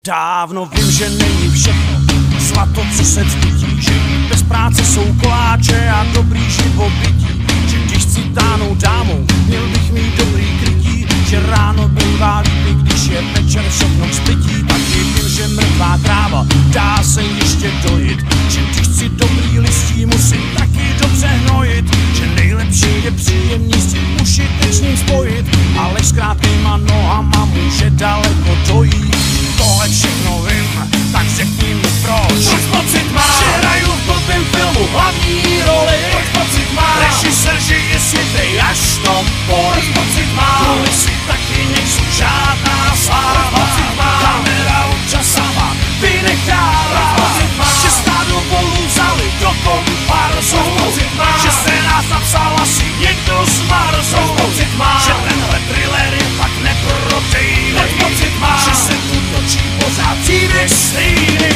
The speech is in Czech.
Dávno vím, že není všechno zlato, co se ctí, že bez práce jsou koláče a dobrý živobytí, že když chci táhnout dámou, měl bych mít dobrý krytí, že ráno bývá líbí, když je večer všechno vzpytí. Taky vím, že mrtvá tráva dá se ještě dojit, že když chci dobrý listí, musím taky dobře hnojit, že nejlepší je příjemný s tím užitečným spojit, ale s krátkýma nohama může daleko dojít. Tohle všechno vím, tak řekni mi proč. Proč pocit máš, že hraju v blbým filmu hlavní roli? Proč pocit máš, režisér žije světej až tom poli? Proč pocit máš, kulisy taky nejsou žádná sláva? Proč pocit máš, kamera občas sama vynechává? Proč pocit máš, že stádo volů vzali do komparzu? Proč pocit máš, že scénář napsal asi někdo z Marsu? Proč pocit máš, že tenhle thriller je fakt neprodejnej? Proč pocit máš, že se tu točí pořád příběh stejný?